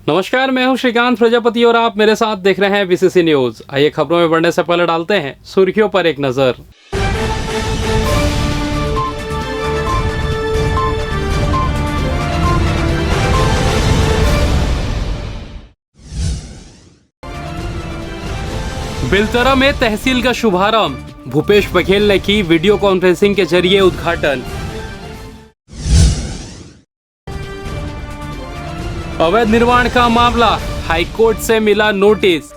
नमस्कार, मैं हूं श्रीकांत प्रजापति और आप मेरे साथ देख रहे हैं बीसीसी न्यूज। आइए खबरों में बढ़ने से पहले डालते हैं सुर्खियों पर एक नजर। बेलतरा में तहसील का शुभारंभ, भूपेश बघेल ने की वीडियो कॉन्फ्रेंसिंग के जरिए उद्घाटन। अवैध निर्माण का मामला, हाईकोर्ट से मिला नोटिस।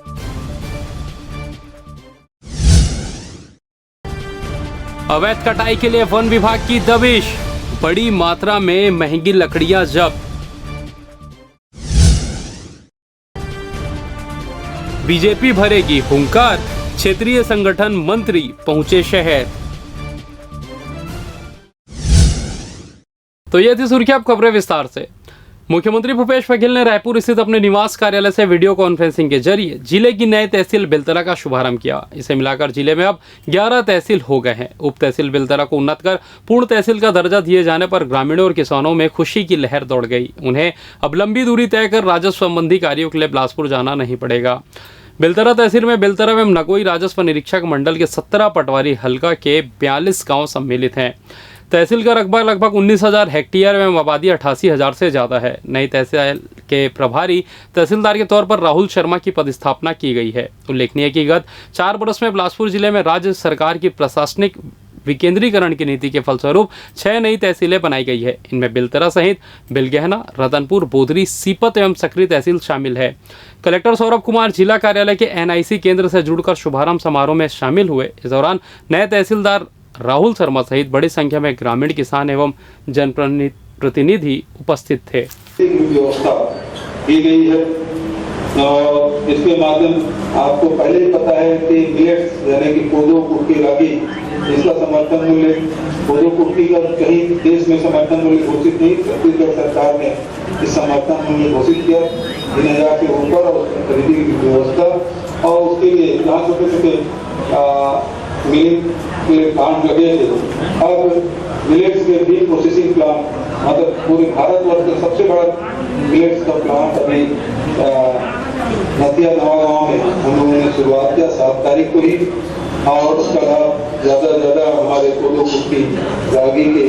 अवैध कटाई के लिए वन विभाग की दबिश, बड़ी मात्रा में महंगी लकड़ियां जब्त। बीजेपी भरेगी हुंकार, क्षेत्रीय संगठन मंत्री पहुंचे शहर। तो ये थी सुर्खियां, अब खबरें विस्तार से। मुख्यमंत्री भूपेश बघेल ने रायपुर स्थित अपने निवास कार्यालय से वीडियो कॉन्फ्रेंसिंग के जरिए जिले की नए तहसील बेलतरा का शुभारंभ किया। इसे मिलाकर जिले में अब 11 तहसील हो गए हैं। उप तहसील बेलतरा को उन्नत कर पूर्ण तहसील का दर्जा दिए जाने पर ग्रामीणों और किसानों में खुशी की लहर दौड़ गई। उन्हें अब लंबी दूरी तय कर राजस्व संबंधी कार्यों के लिए बिलासपुर जाना नहीं पड़ेगा। बेलतरा तहसील में बेलतरा एवं नगोई राजस्व निरीक्षक मंडल के 17 पटवारी हल्का के 42 गाँव सम्मिलित हैं। तहसील का रकबा लगभग 19,000 हेक्टेयर एवं आबादी 88,000 से ज़्यादा है। नई तहसील के प्रभारी तहसीलदार के तौर पर राहुल शर्मा की पदस्थापना की गई है। उल्लेखनीय है कि गत 4 वर्ष में बिलासपुर जिले में राज्य सरकार की प्रशासनिक विकेंद्रीकरण की नीति के फलस्वरूप 6 नई तहसीलें बनाई गई है। इनमें बेलतरा सहित बेलगहना, रतनपुर, बोधरी, सीपत एवं सकरी तहसील शामिल है। कलेक्टर सौरभ कुमार जिला कार्यालय के NIC केंद्र से जुड़कर शुभारंभ समारोह में शामिल हुए। इस दौरान नए तहसीलदार राहुल शर्मा सहित बड़ी संख्या में ग्रामीण, किसान एवं जनप्रतिनिधि उपस्थित थे। व्यवस्था की गई है और इसके माध्यम आपको पहले ही पता है कि मिलेट्स यानी कि कोदो, कुटकी, रागी, इसका समर्थन मूल्य, कोदो कुटकी का कहीं देश में समर्थन मूल्य घोषित नहीं, छत्तीसगढ़ सरकार ने इस समर्थन मूल्य घोषित किया 3,000 के ऊपर और उसकी खरीदी की व्यवस्था। और उसके लिए जहाँ छोटे मिलिंग के प्लांट लगे थे, अब मिलेट्स के भी प्रोसेसिंग प्लांट, मतलब पूरे भारतवर्ष का सबसे बड़ा मिलेट्स का प्लांट अभी नदिया नवागांव में हम लोगों ने शुरुआत किया 7 तारीख को ही। और उसका लाभ ज्यादा से ज्यादा हमारे कोदो, कुटकी, रागी के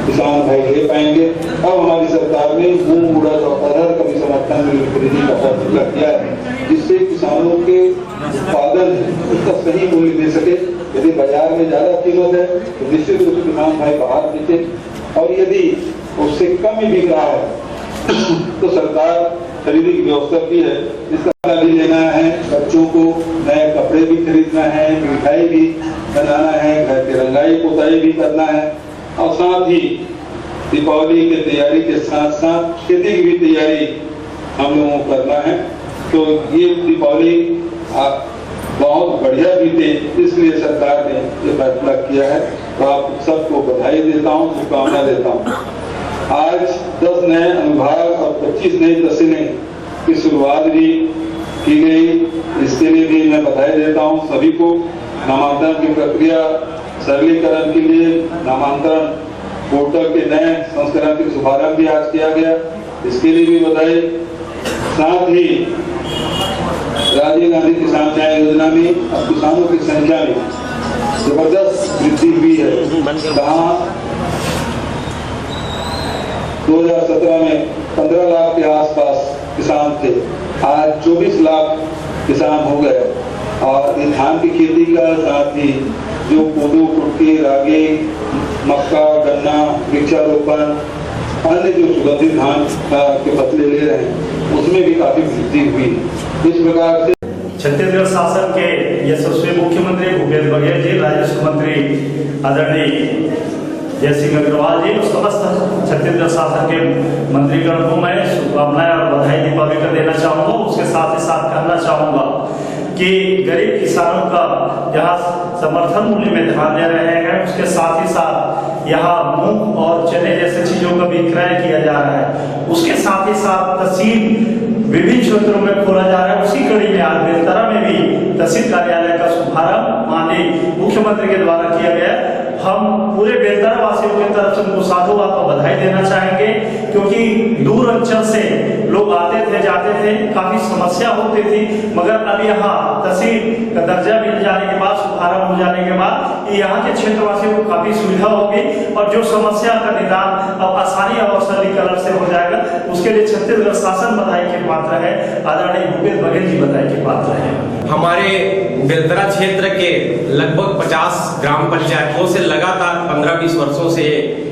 किसान भाई ले पाएंगे। अब हमारी सरकार ने मूंग, उड़द और अरहर का भी समर्थन मूल्य खरीदी का फैसला किया है, जिससे किसानों के उत्पादन उसका सही मूल्य दे सके। यदि बाजार में ज्यादा कीमत है तो निश्चित रूप से किसान भाई बाहर बेचे, और यदि उससे कम ही बिक रहा है तो सरकार खरीदी की व्यवस्था की है। इसका भी लेना है, बच्चों को नए कपड़े भी खरीदना है, मिठाई भी बनाना है, घर की रंगाई पोताई भी करना है, और साथ ही दीपावली की तैयारी के साथ साथ खेती की भी तैयारी हम लोगों को करना है। तो ये दीपावली बहुत बढ़िया बीते, इसलिए सरकार ने ये फैसला किया है। तो आप सबको बधाई देता हूँ, शुभकामना देता हूँ। आज 10 नए अनुभाग और 25 नई तहसीलें की शुरुआत भी की गई, इसके लिए भी मैं बधाई देता हूँ सभी को। नामांतरण की प्रक्रिया सरलीकरण के लिए नामांतरण पोर्टल के नए संस्करण के शुभारंभ भी आज किया गया, इसके लिए भी बधाई। साथ ही राजीव गांधी किसान न्याय योजना में अब किसानों की संख्या में जबरदस्त वृद्धि हुई है। जहाँ 2017 में 15 लाख के आसपास किसान थे, आज 24 लाख किसान हो गए। और धान की खेती का साथ ही जो कोदो, कुटकी, रागी, मक्का, गन्ना, वृक्षारोपण, अन्य जो सुगंधित धान के फसलें ले रहे हैं, उसमें भी काफी वृद्धि हुई। इस प्रकार से छत्तीसगढ़ शासन के यशस्वी मुख्यमंत्री भूपेश बघेल जी, राजस्व मंत्री आदरणीय जय सिंह अग्रवाल जी और समस्त छत्तीसगढ़ शासन के मंत्रीगण को मैं शुभकामनाएं और बधाई दीपावली का देना चाहूँगा। उसके साथ ही साथ कहना चाहूँगा कि गरीब किसानों का यहाँ समर्थन मूल्य में ध्यान दे रहे हैं, उसके साथ ही साथ यहाँ मूंग और चने जैसे चीजों का विक्रय किया जा रहा है। उसके साथ ही साथ तहसील विभिन्न क्षेत्रों में खोला जा रहा है। उसी कड़ी में आज बेलतरा में भी तहसील कार्यालय का शुभारंभ माननीय मुख्यमंत्री के द्वारा किया गया। हम पूरे बेलतरा वासियों की तरफ से उनको साधुवाद और बधाई देना चाहेंगे, क्योंकि दूर अंचल से लोग आते थे जाते थे, काफी समस्या होती थी, मगर अब यहाँ तहसील का दर्जा मिल जाने के बाद, शुभारंभ हो जाने के बाद यहाँ के क्षेत्रवासियों को काफी सुविधा होगी और जो समस्या का निदान अब आसानी और सरलीकरण से हो जाएगा। उसके लिए छत्तीसगढ़ शासन बधाई के पात्र है, आदरणीय भूपेश बघेल जी बधाई के पात्र है। हमारे बेलतरा क्षेत्र के लगभग 50 ग्राम पंचायतों से लगातार 15-20 वर्षों से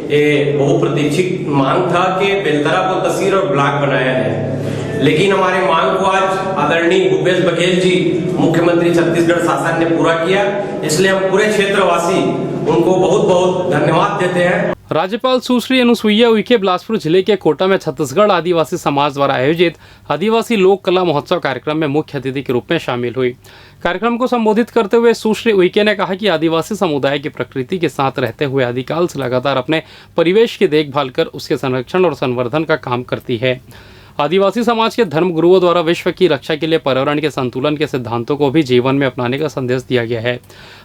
ये बहुप्रतीक्षित मांग था कि बेलतरा को तहसील और ब्लॉक बनाया है, लेकिन हमारे मांग को आज आदरणीय भूपेश बघेल जी मुख्यमंत्री छत्तीसगढ़ शासन ने पूरा किया, इसलिए हम पूरे क्षेत्रवासी उनको बहुत बहुत धन्यवाद देते हैं। राज्यपाल सुश्री अनुसुईया उइके बिलासपुर जिले के कोटा में छत्तीसगढ़ आदिवासी समाज द्वारा आयोजित आदिवासी लोक कला महोत्सव कार्यक्रम में मुख्य अतिथि के रूप में शामिल हुई। कार्यक्रम को संबोधित करते हुए सुश्री उइके ने कहा कि आदिवासी समुदाय की प्रकृति के साथ रहते हुए आदिकाल से लगातार अपने परिवेश की देखभाल कर उसके संरक्षण और संवर्धन का काम करती है। आदिवासी समाज के धर्म गुरुओं द्वारा विश्व की रक्षा के लिए पर्यावरण के संतुलन के सिद्धांतों को भी जीवन में अपनाने का संदेश दिया गया है।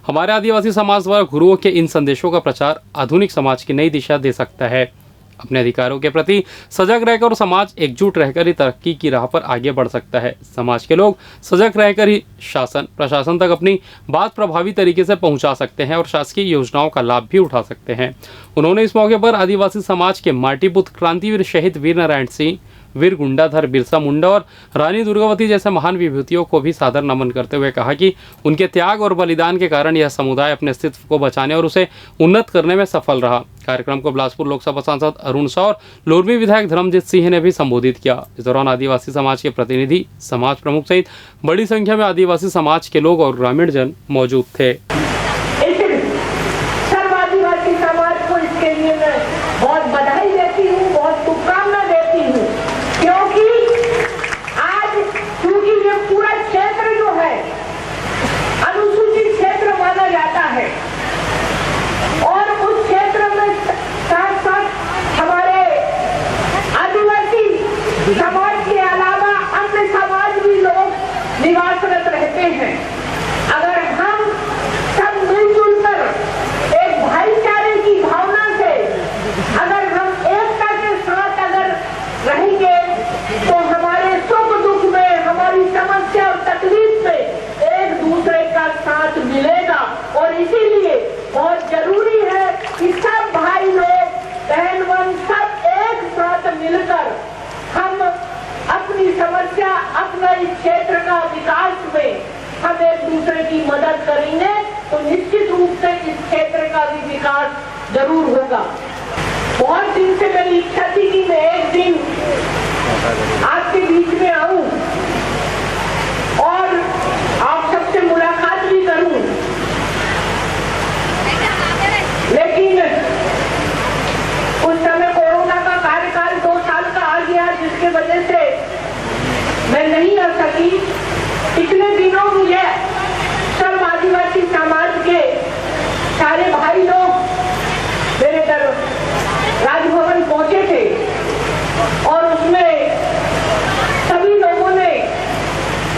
हमारे आदिवासी समाज द्वारा गुरुओं के इन संदेशों का प्रचार आधुनिक समाज की नई दिशा दे सकता है। अपने अधिकारों के प्रति सजग रहकर समाज एकजुट रहकर ही तरक्की की राह पर आगे बढ़ सकता है। समाज के लोग सजग रहकर ही शासन प्रशासन तक अपनी बात प्रभावी तरीके से पहुंचा सकते हैं और शासकीय योजनाओं का लाभ भी उठा सकते हैं। उन्होंने इस मौके पर आदिवासी समाज के माटीपुत्र क्रांतिवीर शहीद वीर नारायण सिंह, वीर गुंडाधर बिरसा मुंडा और रानी दुर्गावती जैसे महान विभूतियों को भी सादर नमन करते हुए कहा कि उनके त्याग और बलिदान के कारण यह समुदाय अपने अस्तित्व को बचाने और उसे उन्नत करने में सफल रहा। कार्यक्रम को बिलासपुर लोकसभा सांसद अरुण साव और लोरमी विधायक धर्मजीत सिंह ने भी संबोधित किया। इस दौरान आदिवासी समाज के प्रतिनिधि, समाज प्रमुख सहित बड़ी संख्या में आदिवासी समाज के लोग और ग्रामीण जन मौजूद थे। आदिवासी समाज को इसके लिए मैं बहुत बधाई देती हूँ, बहुत शुभकामना देती हूँ, क्योंकि आज क्योंकि ये पूरा क्षेत्र जो है अनुसूचित क्षेत्र माना जाता है और उस क्षेत्र में साथ साथ हमारे आदिवासी समाज के अलावा अन्य समाज भी लोग निवासरत रहते हैं। अगर हम सब मिलजुल कर एक भाईचारे की भावना से अगर हम एकता के साथ अगर रहेंगे तो हमारे सुख दुख में, हमारी समस्या और तकलीफ में एक दूसरे का साथ मिलेगा। और इसीलिए बहुत जरूरी है कि सब भाई लोग, बहन बहन सब एक साथ मिलकर हम अपनी समस्या, अपना इस क्षेत्र का विकास में हम एक दूसरे की मदद करेंगे तो निश्चित रूप से इस क्षेत्र का भी विकास जरूर होगा। बहुत दिन से मेरी इच्छा थी कि मैं एक दिन आपके बीच में आऊं और आप सबसे मुलाकात भी करूं, लेकिन उस समय कोरोना का कार्यकाल 2 साल का आ गया, जिसके वजह से मैं नहीं आ सकी। पिछले दिनों मुझे सब आदिवासी समाज के सारे भाई लोग मेरे घर राजभवन पहुंचे थे और उसमें सभी लोगों ने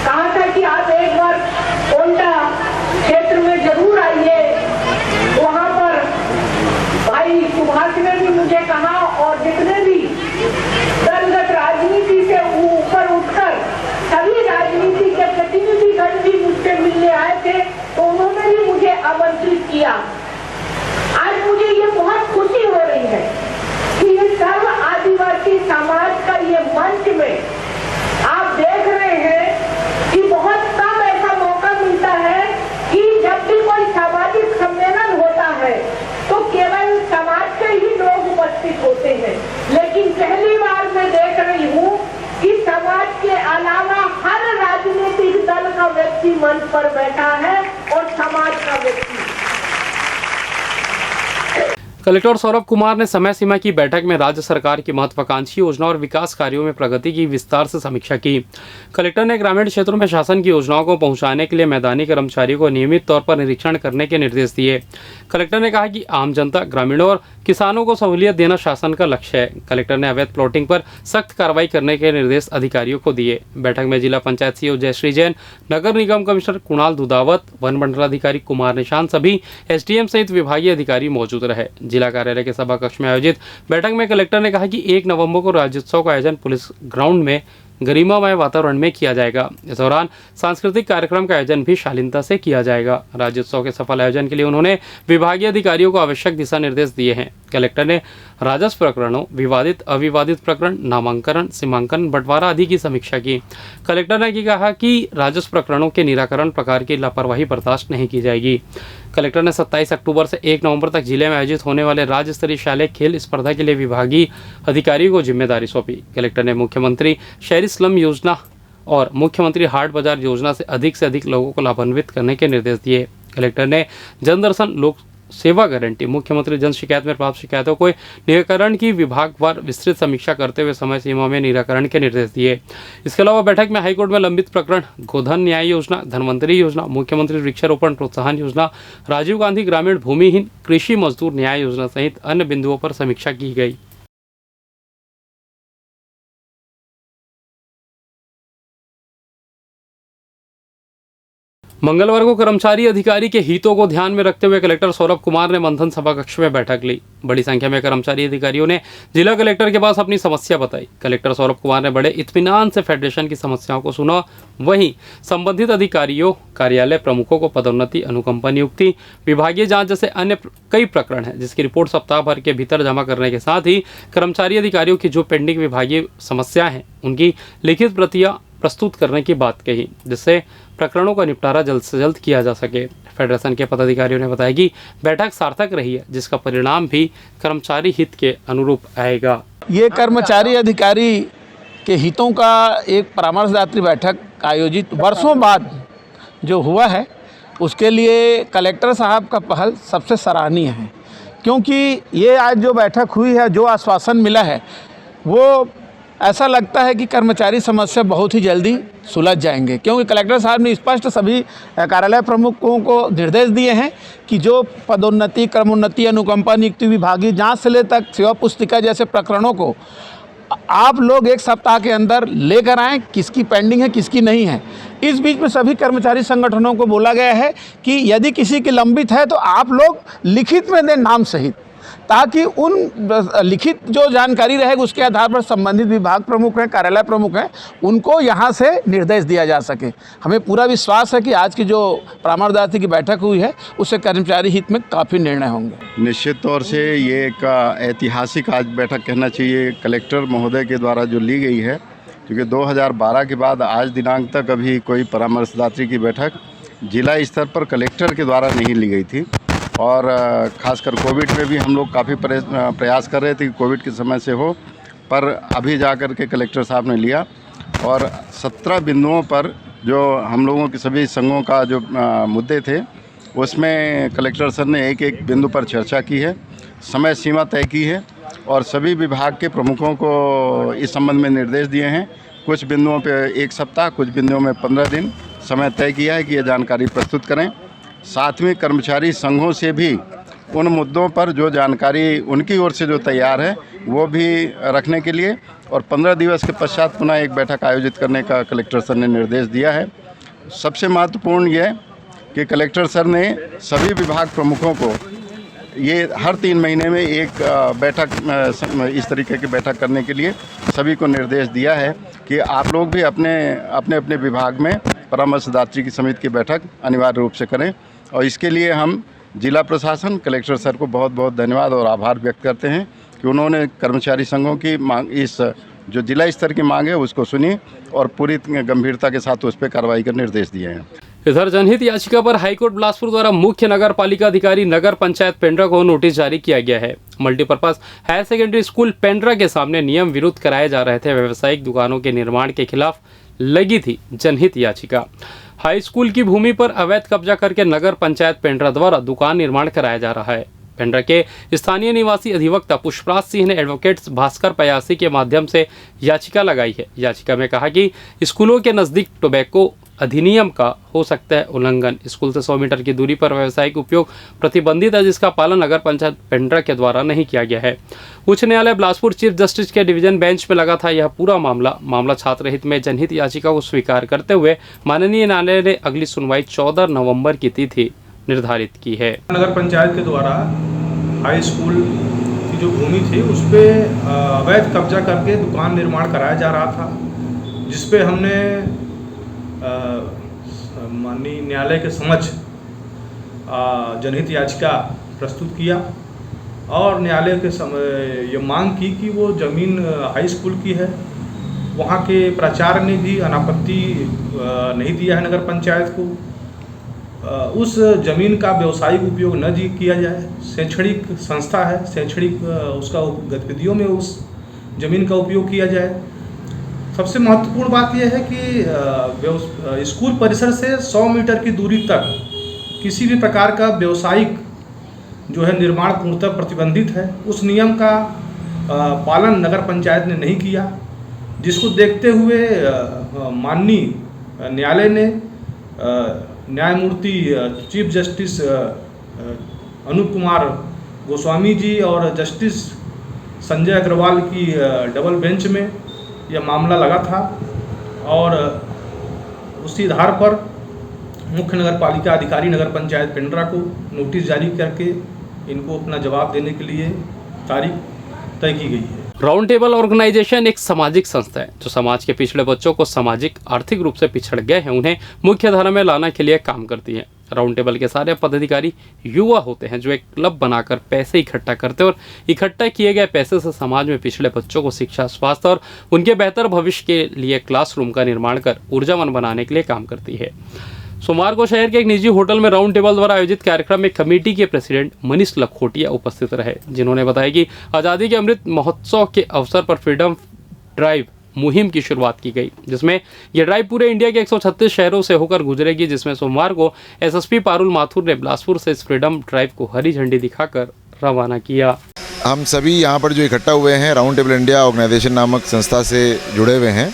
कहा था कि आप एक बार कोंटा क्षेत्र में जरूर आइए। वहां पर भाई सुभाष ने भी मुझे कहा और जितने भी दलगत राजनीति से ऊपर उठकर सभी राजनीति के प्रतिनिधिगण भी मुझसे मिलने आए थे, तो उन्होंने भी मुझे आमंत्रित किया। आज मुझे ये बहुत खुशी हो रही है कि ये सर्व आदिवासी समाज का ये मंच में आप देख रहे हैं कि बहुत कम ऐसा मौका मिलता है कि जब भी कोई सामाजिक सम्मेलन होता है तो केवल समाज के ही लोग उपस्थित होते हैं, लेकिन पहली बार मैं देख रही हूँ कि समाज के अलावा हर राजनीतिक दल का व्यक्ति मंच पर बैठा है और समाज का व्यक्ति। कलेक्टर सौरभ कुमार ने समय सीमा की बैठक में राज्य सरकार की महत्वाकांक्षी योजना और विकास कार्यों में प्रगति की विस्तार से समीक्षा की। कलेक्टर ने ग्रामीण क्षेत्रों में शासन की योजनाओं को पहुंचाने के लिए मैदानी कर्मचारियों को नियमित तौर पर निरीक्षण करने के निर्देश दिए। कलेक्टर ने कहा कि आम जनता, ग्रामीणों और किसानों को सहूलियत देना शासन का लक्ष्य है। कलेक्टर ने अवैध प्लॉटिंग पर सख्त कार्रवाई करने के निर्देश अधिकारियों को दिए। बैठक में जिला पंचायत सीईओ जयश्री जैन, नगर निगम कमिश्नर कुणाल दुधावत, वन मंडलाधिकारी कुमार निशान सभी एसडीएम सहित विभागीय अधिकारी मौजूद रहे। जिला कार्यालय के सभा कक्ष में आयोजित बैठक में कलेक्टर ने कहा कि 1 नवंबर को राज्योत्सव का आयोजन पुलिस ग्राउंड में गरिमामय वातावरण में किया जाएगा। इस दौरान सांस्कृतिक कार्यक्रम का आयोजन भी शालीनता से किया जाएगा। राज्योत्सव के सफल आयोजन के लिए उन्होंने विभागीय अधिकारियों को आवश्यक दिशा निर्देश दिए हैं। कलेक्टर ने राजस्व प्रकरणों, विवादित अविवादित प्रकरण, नामांकन, सीमांकन, बंटवारा आदि की समीक्षा की। कलेक्टर ने कहा कि राजस्व प्रकरणों के निराकरण प्रकार की लापरवाही बर्दाश्त नहीं की जाएगी। कलेक्टर ने 27 अक्टूबर से 1 नवंबर तक जिले में आयोजित होने वाले राज्य स्तरीय शालेय खेल स्पर्धा के लिए विभागीय अधिकारियों को जिम्मेदारी सौंपी। कलेक्टर ने मुख्यमंत्री शहरी स्लम योजना और मुख्यमंत्री हाट बाजार योजना से अधिक लोगों को लाभान्वित करने के निर्देश दिए। कलेक्टर ने जनदर्शन, लोक सेवा गारंटी, मुख्यमंत्री जन शिकायत में प्राप्त शिकायतों को निराकरण की विभागवार विस्तृत समीक्षा करते हुए समय सीमा में निराकरण के निर्देश दिए। इसके अलावा बैठक में हाईकोर्ट में लंबित प्रकरण, गोधन न्याय योजना, धनवंतरी योजना, मुख्यमंत्री वृक्षारोपण प्रोत्साहन योजना, राजीव गांधी ग्रामीण भूमिहीन कृषि मजदूर न्याय योजना सहित अन्य बिंदुओं पर समीक्षा की गई। मंगलवार को कर्मचारी अधिकारी के हितों को ध्यान में रखते हुए कलेक्टर सौरभ कुमार ने मंथन सभा कक्ष में बैठक ली। बड़ी संख्या में कर्मचारी अधिकारियों ने जिला कलेक्टर के पास अपनी समस्या बताई। कलेक्टर सौरभ कुमार ने बड़े इत्मीनान से फेडरेशन की समस्याओं को सुना। वहीं संबंधित अधिकारियों, कार्यालय प्रमुखों को पदोन्नति, अनुकंपा नियुक्ति, विभागीय जांच जैसे अन्य कई प्रकरण हैं जिसकी रिपोर्ट सप्ताह भर के भीतर जमा करने के साथ ही कर्मचारी अधिकारियों की जो पेंडिंग विभागीय समस्याएं हैं उनकी लिखित प्रतियां प्रस्तुत करने की बात कही, जिससे प्रकरणों का निपटारा जल्द से जल्द किया जा सके। फेडरेशन के पदाधिकारियों ने बताया कि बैठक सार्थक रही है, जिसका परिणाम भी कर्मचारी हित के अनुरूप आएगा। ये कर्मचारी अधिकारी के हितों का एक परामर्शदात्री बैठक आयोजित वर्षों बाद जो हुआ है, उसके लिए कलेक्टर साहब का पहल सबसे सराहनीय है, क्योंकि ये आज जो बैठक हुई है, जो आश्वासन मिला है, वो ऐसा लगता है कि कर्मचारी समस्या बहुत ही जल्दी सुलझ जाएंगे, क्योंकि कलेक्टर साहब ने स्पष्ट सभी कार्यालय प्रमुखों को निर्देश दिए हैं कि जो पदोन्नति, क्रमोन्नति, अनुकंपा नियुक्ति, विभागीय जांच से ले तक सेवा पुस्तिका जैसे प्रकरणों को आप लोग 1 सप्ताह के अंदर लेकर आएँ, किसकी पेंडिंग है, किसकी नहीं है। इस बीच में सभी कर्मचारी संगठनों को बोला गया है कि यदि किसी की लंबित है तो आप लोग लिखित में दें नाम सहित, ताकि उन लिखित जो जानकारी रहेगी उसके आधार पर संबंधित विभाग प्रमुख हैं, कार्यालय प्रमुख हैं, उनको यहाँ से निर्देश दिया जा सके। हमें पूरा विश्वास है कि आज की जो परामर्शदात्री की बैठक हुई है उससे कर्मचारी हित में काफ़ी निर्णय होंगे। निश्चित तौर से ये एक ऐतिहासिक आज बैठक कहना चाहिए कलेक्टर महोदय के द्वारा जो ली गई है, क्योंकि 2012 के बाद आज दिनांक तक अभी कोई परामर्शदात्री की बैठक जिला स्तर पर कलेक्टर के द्वारा नहीं ली गई थी। और ख़ासकर कोविड में भी हम लोग काफ़ी प्रयास कर रहे थे कि कोविड के समय से हो, पर अभी जा कर के कलेक्टर साहब ने लिया और 17 बिंदुओं पर जो हम लोगों के सभी संघों का जो मुद्दे थे उसमें कलेक्टर सर ने एक बिंदु पर चर्चा की है, समय सीमा तय की है और सभी विभाग के प्रमुखों को इस संबंध में निर्देश दिए हैं। कुछ बिंदुओं पे 1 सप्ताह, कुछ बिंदुओं में 15 दिन समय तय किया है कि ये जानकारी प्रस्तुत करें। साथ में कर्मचारी संघों से भी उन मुद्दों पर जो जानकारी उनकी ओर से जो तैयार है वो भी रखने के लिए और 15 दिवस के पश्चात पुनः एक बैठक आयोजित करने का कलेक्टर सर ने निर्देश दिया है। सबसे महत्वपूर्ण ये कि कलेक्टर सर ने सभी विभाग प्रमुखों को ये हर 3 महीने में एक बैठक इस तरीके की बैठक करने के लिए सभी को निर्देश दिया है कि आप लोग भी अपने विभाग में परामर्शदात्री की समिति की बैठक अनिवार्य रूप से करें। और इसके लिए हम जिला प्रशासन, कलेक्टर सर को बहुत बहुत धन्यवाद और आभार व्यक्त करते हैं कि उन्होंने कर्मचारी संघों की मांग, इस जो जिला स्तर की मांग है उसको सुनी और पूरी गंभीरता के साथ उस पर कार्रवाई का निर्देश दिए हैं। इधर जनहित याचिका पर हाईकोर्ट बिलासपुर द्वारा मुख्य नगर पालिका अधिकारी नगर पंचायत पेंड्रा को नोटिस जारी किया गया है। Multipurpose higher secondary school Pendra के सामने नियम विरुद्ध कराए जा रहे थे व्यावसायिक दुकानों के निर्माण के खिलाफ लगी थी जनहित याचिका। हाई स्कूल की भूमि पर अवैध कब्जा करके नगर पंचायत पेंड्रा द्वारा दुकान निर्माण कराया जा रहा है। पेंड्रा के स्थानीय निवासी अधिवक्ता पुष्पराज सिंह ने एडवोकेट्स भास्कर पयासी के माध्यम से याचिका लगाई है। याचिका में कहा कि स्कूलों के नज़दीक टोबैको अधिनियम का हो सकता है उल्लंघन। स्कूल से 100 मीटर की दूरी पर व्यावसायिक उपयोग प्रतिबंधित है, जिसका पालन नगर पंचायत पेंड्रा के द्वारा नहीं किया गया है। उच्च न्यायालय बिलासपुर चीफ जस्टिस के डिवीजन बेंच में लगा था यह पूरा मामला छात्र हित में जनहित याचिका को स्वीकार करते हुए माननीय न्यायालय ने अगली सुनवाई 14 नवंबर की तिथि निर्धारित की है। नगर पंचायत के द्वारा हाई स्कूल की जो भूमि थी उस पर अवैध कब्जा करके दुकान निर्माण कराया जा रहा था, जिस पे हमने माननीय न्यायालय के समक्ष जनहित याचिका प्रस्तुत किया और न्यायालय के ये मांग की कि वो ज़मीन हाई स्कूल की है। वहाँ के प्राचार्य ने भी अनापत्ति नहीं दिया है नगर पंचायत को। उस ज़मीन का व्यवसायिक उपयोग न किया जाए। शैक्षणिक संस्था है, शैक्षणिक उसका गतिविधियों में उस ज़मीन का उपयोग किया जाए। सबसे महत्वपूर्ण बात यह है कि स्कूल परिसर से 100 मीटर की दूरी तक किसी भी प्रकार का व्यवसायिक जो है निर्माण पूर्णतः प्रतिबंधित है। उस नियम का पालन नगर पंचायत ने नहीं किया, जिसको देखते हुए माननीय न्यायालय ने न्यायमूर्ति चीफ जस्टिस अनूप कुमार गोस्वामी जी और जस्टिस संजय अग्रवाल की डबल बेंच में यह मामला लगा था और उसी आधार पर मुख्य नगर पालिका अधिकारी नगर पंचायत पेंड्रा को नोटिस जारी करके इनको अपना जवाब देने के लिए तारीख तय की गई है। राउंड टेबल ऑर्गेनाइजेशन एक सामाजिक संस्था है जो समाज के पिछड़े बच्चों को सामाजिक आर्थिक रूप से पिछड़ गए हैं उन्हें मुख्य धारा में लाने के लिए काम करती है। राउंड टेबल के सारे पदाधिकारी युवा होते हैं जो एक क्लब बनाकर पैसे इकट्ठा करते हैं और इकट्ठा किए गए पैसे से समाज में पिछड़े बच्चों को शिक्षा, स्वास्थ्य और उनके बेहतर भविष्य के लिए क्लासरूम का निर्माण कर ऊर्जावान बनाने के लिए काम करती है। सोमवार को शहर के एक निजी होटल में राउंड टेबल द्वारा आयोजित कार्यक्रम में कमेटी के प्रेसिडेंट मनीष लखोटिया उपस्थित रहे, जिन्होंने बताया कि आज़ादी के अमृत महोत्सव के अवसर पर फ्रीडम ड्राइव मुहिम की शुरुआत की गई, जिसमें यह ड्राइव पूरे इंडिया के 136 शहरों से होकर गुजरेगी, जिसमें सोमवार को एसएसपी पारुल माथुर ने बिलासपुर से इस फ्रीडम ड्राइव को हरी झंडी दिखाकर रवाना किया। हम सभी यहाँ पर जो इकट्ठा हुए हैं राउंड टेबल इंडिया ऑर्गेनाइजेशन नामक संस्था से जुड़े हुए हैं।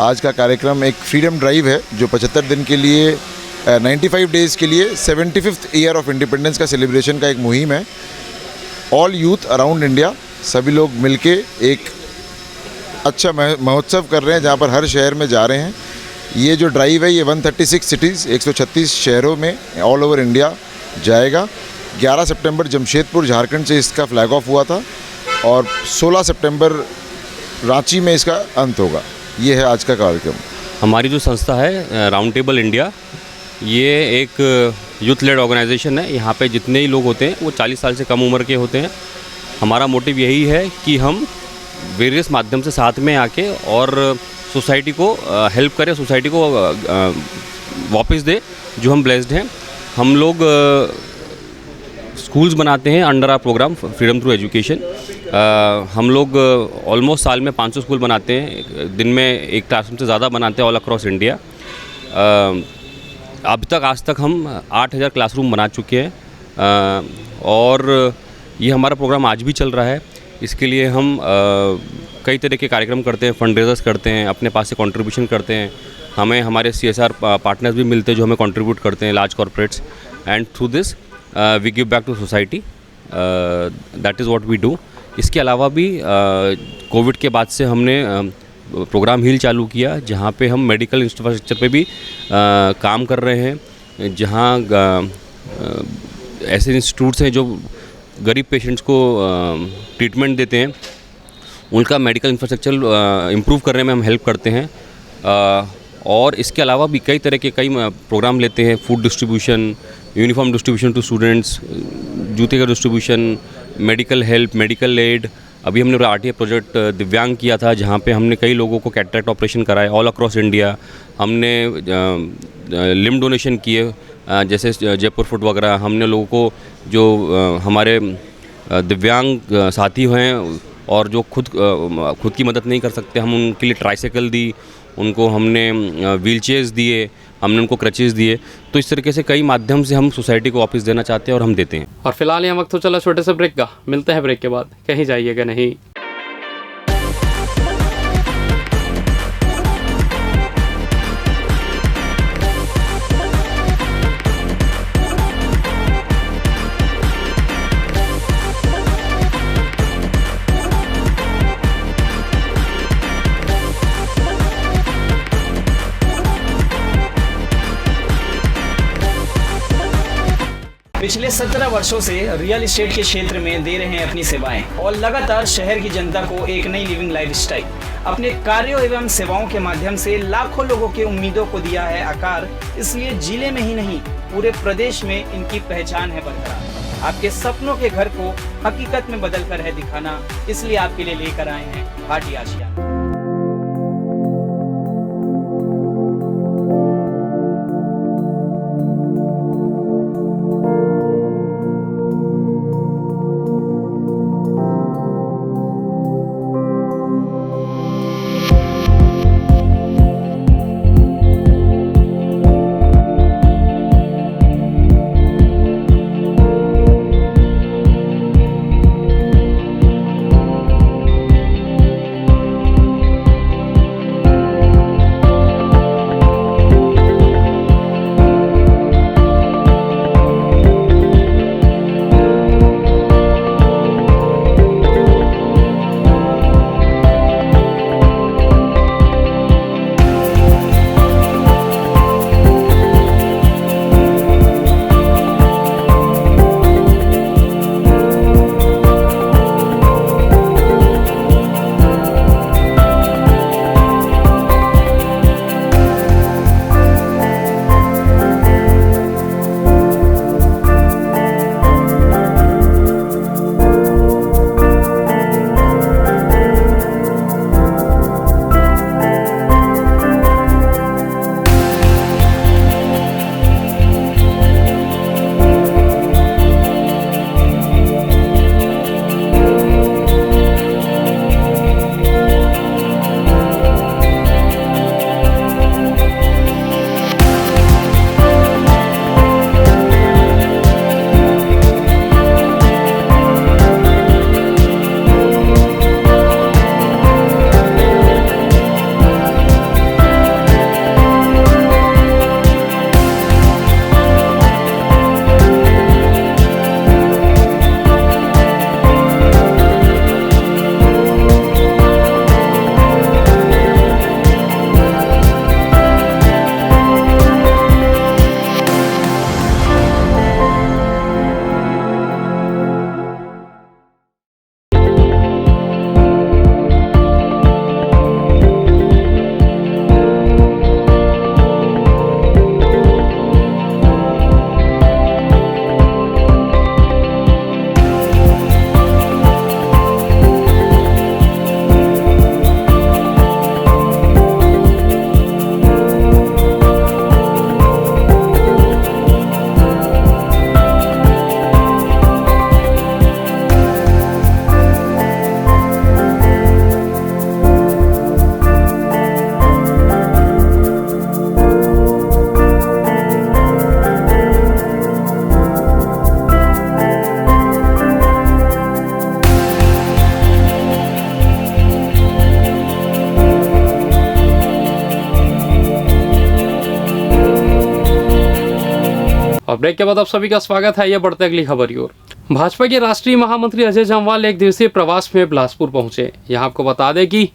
आज का कार्यक्रम एक फ्रीडम ड्राइव है जो 75 दिन के लिए 95 डेज़ के लिए 75th ईयर ऑफ इंडिपेंडेंस का सेलिब्रेशन का एक मुहिम है। ऑल यूथ अराउंड इंडिया सभी लोग मिलके एक अच्छा महोत्सव कर रहे हैं जहाँ पर हर शहर में जा रहे हैं। ये जो ड्राइव है ये 136 सिटीज़ 136 शहरों में ऑल ओवर इंडिया जाएगा। 11 सितंबर जमशेदपुर झारखंड से इसका फ्लैग ऑफ हुआ था और 16 सितंबर रांची में इसका अंत होगा। ये है आज का कार्यक्रम। हमारी जो संस्था है राउंड टेबल इंडिया, ये एक यूथ लेड ऑर्गेनाइजेशन है। यहाँ पे जितने ही लोग होते हैं वो 40 साल से कम उम्र के होते हैं। हमारा मोटिव यही है कि हम वेरियस माध्यम से साथ में आके और सोसाइटी को हेल्प करें, सोसाइटी को वापस दे जो हम ब्लेस्ड हैं। हम लोग स्कूल्स बनाते हैं under our programme freedom through education. हम लोग ऑलमोस्ट साल में 500 स्कूल बनाते हैं, दिन में एक क्लासरूम से ज़्यादा बनाते हैं ऑल अक्रॉस इंडिया। अब तक आज तक हम 8000 क्लासरूम बना चुके हैं और ये हमारा प्रोग्राम आज भी चल रहा है। इसके लिए हम कई तरह के कार्यक्रम करते हैं, फंड रेजर्स करते हैं, अपने पास से कंट्रीब्यूशन करते हैं। हमें हमारे CSR पार्टनर्स भी मिलते हैं जो हमें कंट्रीब्यूट करते हैं, large corporates, and through this we give back to society. That is what we do. इसके अलावा भी कोविड के बाद से हमने प्रोग्राम हील चालू किया, जहाँ पे हम मेडिकल इंफ्रास्ट्रक्चर पे भी काम कर रहे हैं, जहाँ ऐसे इंस्टीट्यूट्स हैं जो गरीब पेशेंट्स को ट्रीटमेंट देते हैं, उनका मेडिकल इंफ्रास्ट्रक्चर इम्प्रूव करने में हम हेल्प करते हैं। और इसके अलावा भी कई तरह के कई प्रोग्राम लेते हैं, food distribution, uniform distribution to students, जूते का distribution, medical help, medical aid. अभी हमने RTA प्रोजेक्ट दिव्यांग किया था, जहाँ पे हमने कई लोगों को कैटरेक्ट ऑपरेशन कराए ऑल अक्रॉस इंडिया। हमने लिम्ब डोनेशन किए, जैसे जयपुर फुट वगैरह। हमने लोगों को जो हमारे दिव्यांग साथी हैं और जो खुद की मदद नहीं कर सकते, हम उनके लिए ट्राइसाइकिल दी, उनको हमने व्हील चेयर्स दिए, हमने उनको क्रचेस दिए। तो इस तरीके से कई माध्यम से हम सोसाइटी को वापस देना चाहते हैं और हम देते हैं। और फिलहाल यहाँ वक्त तो चला छोटे से ब्रेक का, मिलते हैं ब्रेक के बाद, कहीं जाइएगा नहीं। पिछले 17 वर्षों से रियल एस्टेट के क्षेत्र में दे रहे हैं अपनी सेवाएं और लगातार शहर की जनता को एक नई लिविंग लाइफस्टाइल। अपने कार्यों एवं सेवाओं के माध्यम से लाखों लोगों की उम्मीदों को दिया है आकार। इसलिए जिले में ही नहीं पूरे प्रदेश में इनकी पहचान है बरकरार। आपके सपनों के घर को हकीकत में बदल कर है दिखाना, इसलिए आपके लिए लेकर आए हैं भाटी आशिया। और ब्रेक के बाद आप सभी का स्वागत है। यह बढ़ते अगली खबर की ओर। भाजपा के राष्ट्रीय महामंत्री अजय जम्वाल एक दिवसीय प्रवास में बिलासपुर पहुंचे। यहां आपको बता दें कि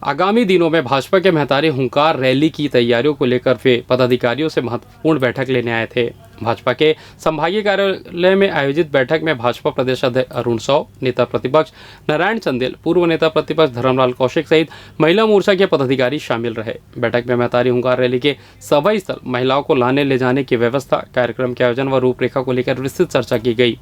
आगामी दिनों में भाजपा के महतारी हुंकार रैली की तैयारियों को लेकर वे पदाधिकारियों से महत्वपूर्ण बैठक लेने आए थे। भाजपा के संभागीय कार्यालय में आयोजित बैठक में भाजपा प्रदेश अध्यक्ष अरुण साव, नेता प्रतिपक्ष नारायण चंदेल, पूर्व नेता प्रतिपक्ष धर्मलाल कौशिक सहित महिला मोर्चा के पदाधिकारी शामिल रहे। बैठक में महतारी हुंकार रैली के सभा स्थल, महिलाओं को लाने ले जाने की व्यवस्था, कार्यक्रम के आयोजन व रूपरेखा को लेकर विस्तृत चर्चा की गई।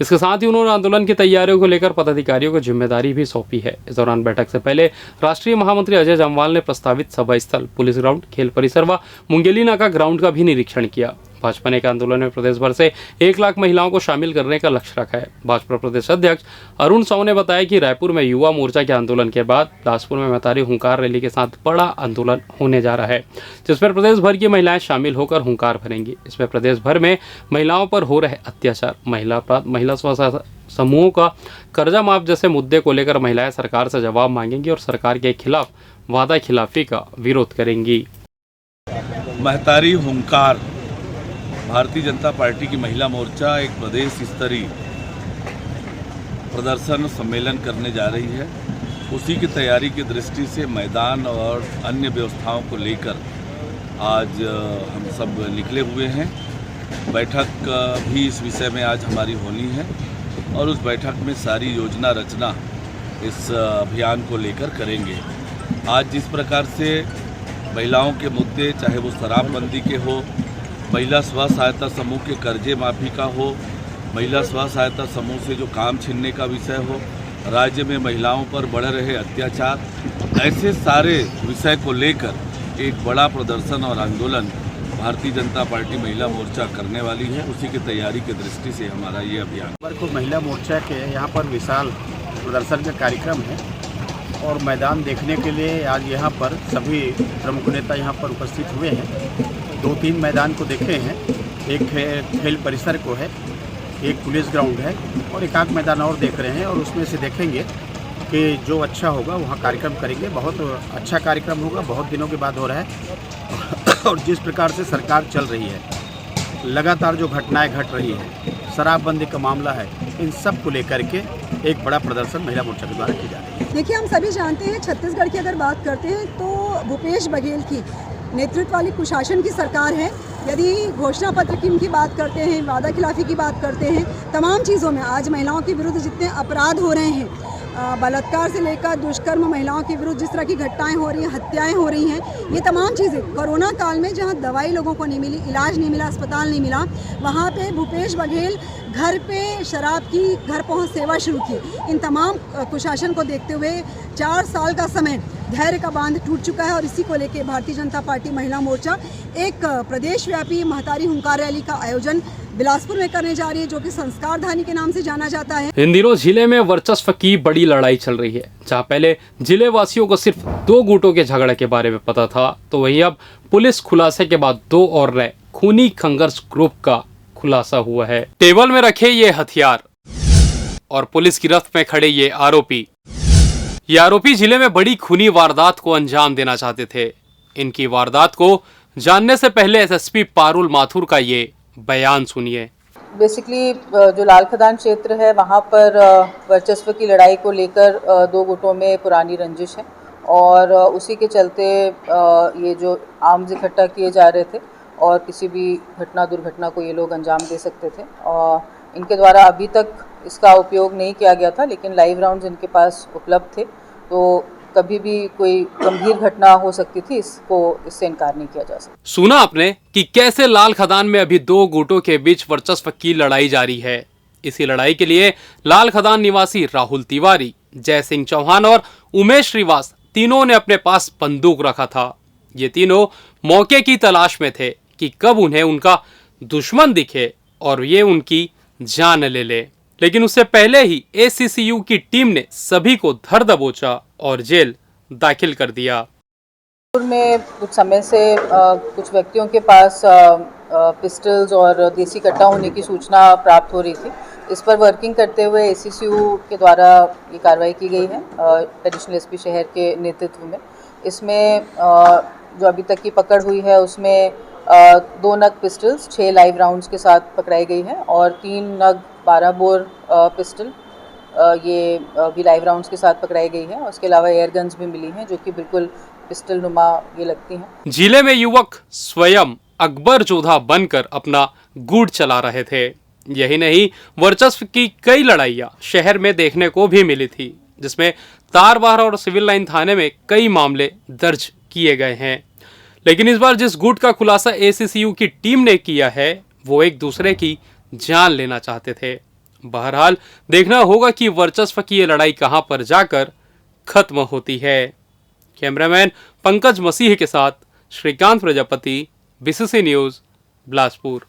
इसके साथ ही उन्होंने आंदोलन की तैयारियों को लेकर पदाधिकारियों को जिम्मेदारी भी सौंपी है। इस दौरान बैठक से पहले राष्ट्रीय महामंत्री अजय जम्वाल ने प्रस्तावित सभा स्थल, पुलिस ग्राउंड, खेल परिसर व मुंगेली नाका ग्राउंड का भी निरीक्षण किया। भाजपा ने एक आंदोलन में प्रदेश भर से 1 लाख महिलाओं को शामिल करने का लक्ष्य रखा है। भाजपा प्रदेश अध्यक्ष अरुण साव ने बताया कि रायपुर में युवा मोर्चा के आंदोलन के बाद बिलासपुर में महतारी हुंकार रैली के साथ बड़ा आंदोलन होने जा रहा है, जिसमें प्रदेश भर की महिलाएं शामिल होकर हुंकार भरेंगी। इसमें प्रदेश भर में महिलाओं पर हो रहे अत्याचार, महिला अपराध, महिला स्व समूहों का कर्जा माफ जैसे मुद्दे को लेकर महिलाएं सरकार से जवाब मांगेंगी और सरकार के खिलाफ वादा खिलाफी का विरोध करेंगी। महतारी हुंकार भारतीय जनता पार्टी की महिला मोर्चा एक प्रदेश स्तरीय प्रदर्शन सम्मेलन करने जा रही है। उसी की तैयारी की दृष्टि से मैदान और अन्य व्यवस्थाओं को लेकर आज हम सब निकले हुए हैं। बैठक भी इस विषय में आज हमारी होनी है और उस बैठक में सारी योजना रचना इस अभियान को लेकर करेंगे। आज जिस प्रकार से महिलाओं के मुद्दे, चाहे वो शराबबंदी के हो, महिला स्व सहायता समूह के कर्जे माफ़ी का हो, महिला स्व सहायता समूह से जो काम छीनने का विषय हो, राज्य में महिलाओं पर बढ़ रहे अत्याचार, ऐसे सारे विषय को लेकर एक बड़ा प्रदर्शन और आंदोलन भारतीय जनता पार्टी महिला मोर्चा करने वाली है। उसी की तैयारी की दृष्टि से हमारा ये अभियान को महिला मोर्चा के यहाँ पर विशाल प्रदर्शन का कार्यक्रम है और मैदान देखने के लिए आज यहाँ पर सभी प्रमुख नेता यहाँ पर उपस्थित हुए हैं। 2-3 मैदान को देखे हैं, एक खेल परिसर को है, एक पुलिस ग्राउंड है और एक आध मैदान और देख रहे हैं और उसमें से देखेंगे कि जो अच्छा होगा वहाँ कार्यक्रम करेंगे। बहुत अच्छा कार्यक्रम होगा, बहुत दिनों के बाद हो रहा है और जिस प्रकार से सरकार चल रही है, लगातार जो घटनाएं घट रही हैं, शराबबंदी का मामला है, इन सब को लेकर के एक बड़ा प्रदर्शन महिला मोर्चा के द्वारा किया जा रहा है। देखिए, हम सभी जानते हैं छत्तीसगढ़ की अगर बात करते हैं तो भूपेश बघेल की नेतृत्व वाली कुशासन की सरकार है। यदि घोषणा पत्र की उनकी बात करते हैं, वादा खिलाफी की बात करते हैं, तमाम चीज़ों में आज महिलाओं के विरुद्ध जितने अपराध हो रहे हैं, बलात्कार से लेकर दुष्कर्म, महिलाओं के विरुद्ध जिस तरह की घटनाएं हो रही हैं, हत्याएं हो रही हैं, ये तमाम चीज़ें कोरोना काल में जहां दवाई लोगों को नहीं मिली, इलाज नहीं मिला, अस्पताल नहीं मिला, वहां पे भूपेश बघेल घर पे शराब की घर पहुंच सेवा शुरू की। इन तमाम कुशासन को देखते हुए 4 साल का समय धैर्य का बांध टूट चुका है और इसी को लेकर भारतीय जनता पार्टी महिला मोर्चा एक प्रदेश व्यापी महतारी हुंकार रैली का आयोजन बिलासपुर में करने जा रही है, जो कि संस्कार धानी के नाम से जाना जाता है। इन दिनों जिले में वर्चस्व की बड़ी लड़ाई चल रही है। जहां पहले जिले वासियों को सिर्फ 2 गुटों के झगड़े के बारे में पता था, तो वहीं अब पुलिस खुलासे के बाद 2 और नए खूनी खंगर्स ग्रुप का खुलासा हुआ है। टेबल में रखे ये हथियार और पुलिस गिरफ्त में खड़े ये आरोपी जिले में बड़ी खूनी वारदात को अंजाम देना चाहते थे। इनकी वारदात को जानने से पहले एसएसपी पारुल माथुर का ये बयान सुनिए। बेसिकली जो लाल खदान क्षेत्र है वहाँ पर वर्चस्व की लड़ाई को लेकर 2 गुटों में पुरानी रंजिश है और उसी के चलते ये जो आर्म्स इकट्ठा किए जा रहे थे और किसी भी घटना दुर्घटना को ये लोग अंजाम दे सकते थे। और इनके द्वारा अभी तक इसका उपयोग नहीं किया गया था, लेकिन लाइव राउंड्स इनके पास उपलब्ध थे, तो कभी भी कोई गंभीर घटना हो सकती थी, इससे इनकार नहीं किया जा सकता। सुना आपने कि कैसे लाल खदान में अभी 2 गुटों के बीच वर्चस्व की लड़ाई जारी है। इसी लड़ाई के लिए लाल खदान निवासी राहुल तिवारी, जय सिंह चौहान और उमेश श्रीवास तीनों ने अपने पास बंदूक रखा था। ये तीनों मौके की तलाश में थे कि कब उन्हें उनका दुश्मन दिखे और ये उनकी जान ले ले। लेकिन उससे पहले ही एसीसीयू की टीम ने सभी को धर दबोचा और जेल दाखिल कर दिया। में कुछ समय से कुछ व्यक्तियों के पास पिस्टल्स और देसी कट्टा होने की सूचना प्राप्त हो रही थी। इस पर वर्किंग करते हुए एसीसीयू के द्वारा ये कार्रवाई की गई है एडिशनल एसपी शहर के नेतृत्व में। इसमें जो अभी तक की पकड़ हुई है उसमें 2 नग पिस्टल्स 6 लाइव राउंड्स के साथ पकड़ाई गई है और 3 नग 12 बोर पिस्टल ये भी लाइव राउंड्स के साथ पकड़ाई गई है। उसके अलावा एयर गन्स भी मिली हैं जो कि बिल्कुल पिस्टल नुमा ये लगती हैं। जिले में युवक स्वयं अकबर जोधा बनकर अपना गुट चला रहे थे। यही नहीं, वर्चस्व की कई लड़ाइयाँ शहर में देखने को भी मिली थी, जिसमें तारबार और सिविल लाइन थाने में कई मामले दर्ज किए गए हैं। लेकिन इस बार जिस गुट का खुलासा एसीसीयू की टीम ने किया है, वो एक दूसरे की जान लेना चाहते थे। बहरहाल देखना होगा कि वर्चस्व की ये लड़ाई कहां पर जाकर खत्म होती है। कैमरामैन पंकज मसीह के साथ श्रीकांत प्रजापति, बीसीसी न्यूज़, बिलासपुर।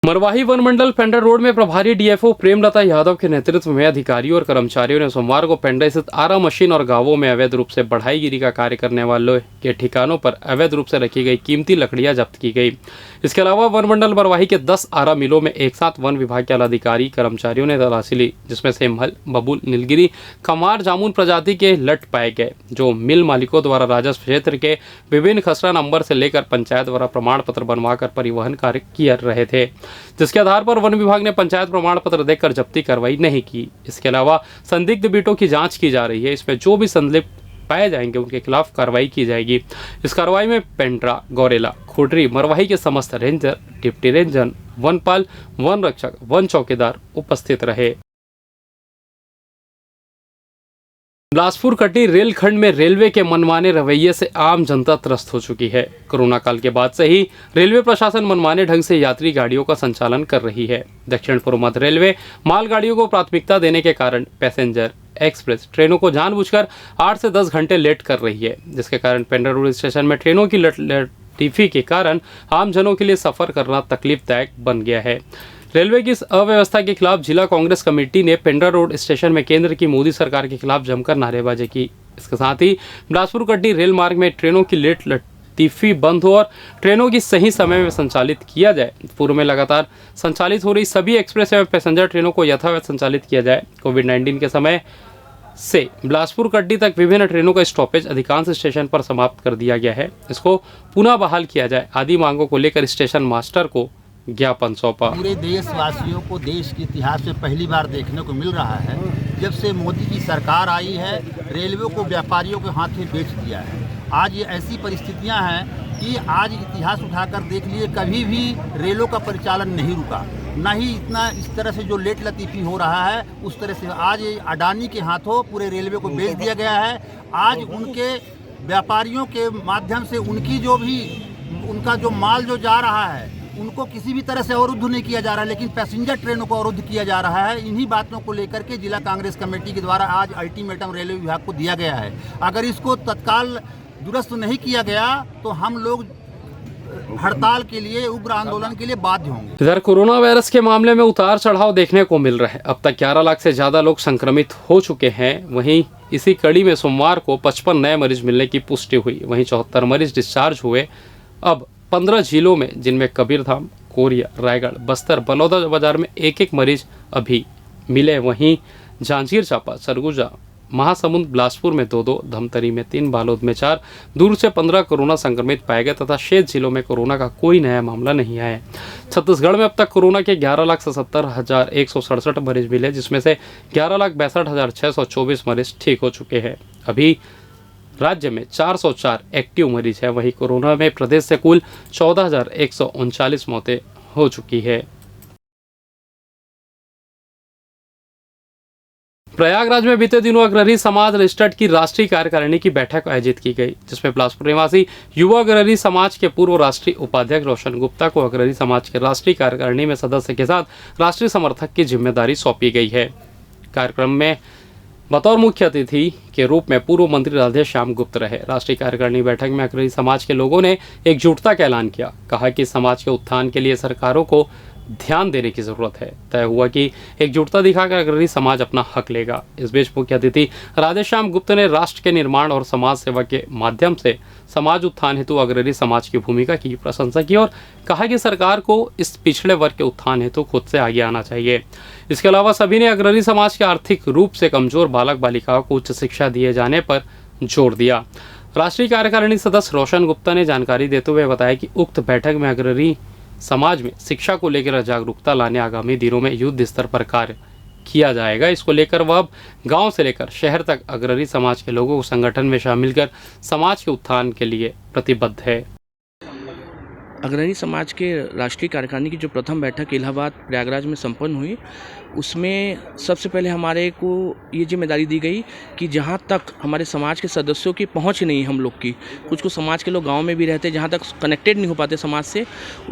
मरवाही वन मंडल पेंड्रा रोड में प्रभारी डीएफओ प्रेमलता यादव के नेतृत्व में अधिकारियों और कर्मचारियों ने सोमवार को पेंड्रा स्थित आरा मशीन और गांवों में अवैध रूप से बढ़ाईगिरी का कार्य करने वालों के ठिकानों पर अवैध रूप से रखी गई कीमती लकड़ियां जब्त की गई। इसके अलावा वन मंडल मरवाही के 10 आरा मिलों में एक साथ वन विभाग के आलाधिकारी कर्मचारियों ने तलाशी ली, जिसमें से महल, बबूल, नीलगिरी, कमार, जामुन प्रजाति के लट पाए गए, जो मिल मालिकों द्वारा राजस्व क्षेत्र के विभिन्न खसरा नंबर से लेकर पंचायत द्वारा प्रमाण पत्र बनवाकर परिवहन कार्य किए रहे थे, जिसके आधार पर वन विभाग ने पंचायत प्रमाण पत्र देकर जब्ती कार्रवाई नहीं की। इसके अलावा संदिग्ध बिटों की जांच की जा रही है। इसमें जो भी संदिग्ध पाए जाएंगे उनके खिलाफ कार्रवाई की जाएगी। इस कार्रवाई में पेंड्रा, गौरेला, खोडरी, मरवाही के समस्त रेंजर, डिप्टी रेंजर, वनपाल, वन रक्षक, वन चौकीदार उपस्थित रहे। बिलासपुर कटनी रेलखंड में रेलवे के मनमाने रवैये से आम जनता त्रस्त हो चुकी है। कोरोना काल के बाद से ही रेलवे प्रशासन मनमाने ढंग से यात्री गाड़ियों का संचालन कर रही है। दक्षिण पूर्व मध्य रेलवे मालगाड़ियों को प्राथमिकता देने के कारण पैसेंजर एक्सप्रेस ट्रेनों को जानबूझकर 8 से 10 घंटे लेट कर रही है, जिसके कारण पेंड्रा रोड स्टेशन में ट्रेनों की लटीफी के कारण आमजनों के लिए सफर करना तकलीफदायक बन गया है। रेलवे की इस अव्यवस्था के खिलाफ जिला कांग्रेस कमेटी ने पेंड्रा रोड स्टेशन में केंद्र की मोदी सरकार के खिलाफ जमकर नारेबाजी की। इसके साथ ही बिलासपुर कटनी रेल मार्ग में ट्रेनों की लेट लतीफी बंद हो और ट्रेनों की सही समय में संचालित किया जाए। पूर्व में लगातार संचालित हो रही सभी एक्सप्रेस एवं पैसेंजर ट्रेनों को यथावत संचालित किया जाए। कोविड-19 के समय से बिलासपुर कटनी तक विभिन्न ट्रेनों का स्टॉपेज अधिकांश स्टेशन पर समाप्त कर दिया गया है। इसको पुनः बहाल किया जाए। आदि मांगों को लेकर स्टेशन मास्टर को ज्ञापन सौंपा। पूरे देशवासियों को देश के इतिहास में पहली बार देखने को मिल रहा है, जब से मोदी की सरकार आई है रेलवे को व्यापारियों के हाथ में बेच दिया है। आज ये ऐसी परिस्थितियां हैं कि आज इतिहास उठाकर देख लिए, कभी भी रेलों का परिचालन नहीं रुका, ना ही इतना इस तरह से जो लेट लतीफ़ी हो रहा है उस तरह से आज अडानी के हाथों पूरे रेलवे को बेच दिया गया है। आज उनके व्यापारियों के माध्यम से उनका जो माल जो जा रहा है उनको किसी भी तरह से अवरुद्ध नहीं किया जा रहा है, लेकिन पैसेंजर ट्रेनों को अवरुद्ध किया जा रहा है। इन्हीं बातों को लेकर के जिला कांग्रेस कमेटी के द्वारा आज अल्टीमेटम रेलवे विभाग को दिया गया है। अगर इसको तत्काल दुरुस्त नहीं किया गया तो हम लोग हड़ताल के लिए, उग्र आंदोलन के लिए बाध्य होंगे। इधर कोरोना वायरस के मामले में उतार चढ़ाव देखने को मिल रहा है। अब तक 11 लाख से ज्यादा लोग संक्रमित हो चुके हैं। वहीं इसी कड़ी में सोमवार को 55 नए मरीज मिलने की पुष्टि हुई। वहीं 74 मरीज डिस्चार्ज हुए। अब 15 जिलों में, जिनमें कबीरधाम, कोरिया, रायगढ़, बस्तर, बलौदाबाजार में एक मरीज अभी मिले। वहीं जांजगीर चांपा, सरगुजा, महासमुंद, बिलासपुर में 2, धमतरी में 3, बालोद में 4, दूर से 15 कोरोना संक्रमित पाए गए तथा शेष जिलों में कोरोना का कोई नया मामला नहीं आया। छत्तीसगढ़ में अब तक कोरोना के 11,77,167 मरीज मिले, जिसमें से 11,62,624 मरीज ठीक हो चुके हैं। अभी राज्य में 404 एक्टिव मरीज है। वहीं कोरोना में प्रदेश से कुल 14,139 मौतें हो चुकी है। प्रयागराज में बीते दिनों अग्रणी समाज रजिस्टर्ड की राष्ट्रीय कार्यकारिणी की बैठक आयोजित की गई, जिसमें बिलासपुर निवासी युवा अग्रणी समाज के पूर्व राष्ट्रीय उपाध्यक्ष रोशन गुप्ता को अग्रणी समाज के राष्ट्रीय कार्यकारिणी में सदस्य के साथ राष्ट्रीय समर्थक की जिम्मेदारी सौंपी गई है। कार्यक्रम में बतौर मुख्य अतिथि के रूप में पूर्व मंत्री राधे श्याम गुप्त रहे। राष्ट्रीय कार्यकारिणी बैठक में अग्रणी समाज के लोगों ने एकजुटता का ऐलान किया। कहा कि समाज के उत्थान के लिए सरकारों को ध्यान देने की जरूरत है। तय हुआ कि एकजुटता दिखाकर अग्रणी समाज अपना हक लेगा। इस बीच मुख्य अतिथि राधेश्याम गुप्त ने राष्ट्र के निर्माण और समाज सेवा के माध्यम से समाज उत्थान हेतु अग्रणी समाज की भूमिका की प्रशंसा की और कहा कि सरकार को इस पिछड़े वर्ग के उत्थान हेतु खुद से आगे आना चाहिए। इसके अलावा सभी ने अग्रणी समाज के आर्थिक रूप से कमजोर बालक बालिकाओं को उच्च शिक्षा दिए जाने पर जोर दिया। राष्ट्रीय कार्यकारिणी सदस्य रोशन गुप्ता ने जानकारी देते हुए बताया कि उक्त बैठक में अग्रणी समाज में शिक्षा को लेकर जागरूकता लाने आगामी दिनों में युद्ध स्तर पर कार्य किया जाएगा। इसको लेकर वह अब गांव से लेकर शहर तक अग्रणी समाज के लोगों को संगठन में शामिल कर समाज के उत्थान के लिए प्रतिबद्ध है। अग्रणी समाज के राष्ट्रीय कार्यकारिणी की जो प्रथम बैठक इलाहाबाद प्रयागराज में संपन्न हुई, उसमें सबसे पहले हमारे को ये जिम्मेदारी दी गई कि जहाँ तक हमारे समाज के सदस्यों की पहुँच नहीं, हम लोग की कुछ समाज के लोग गांव में भी रहते हैं, जहाँ तक कनेक्टेड नहीं हो पाते समाज से,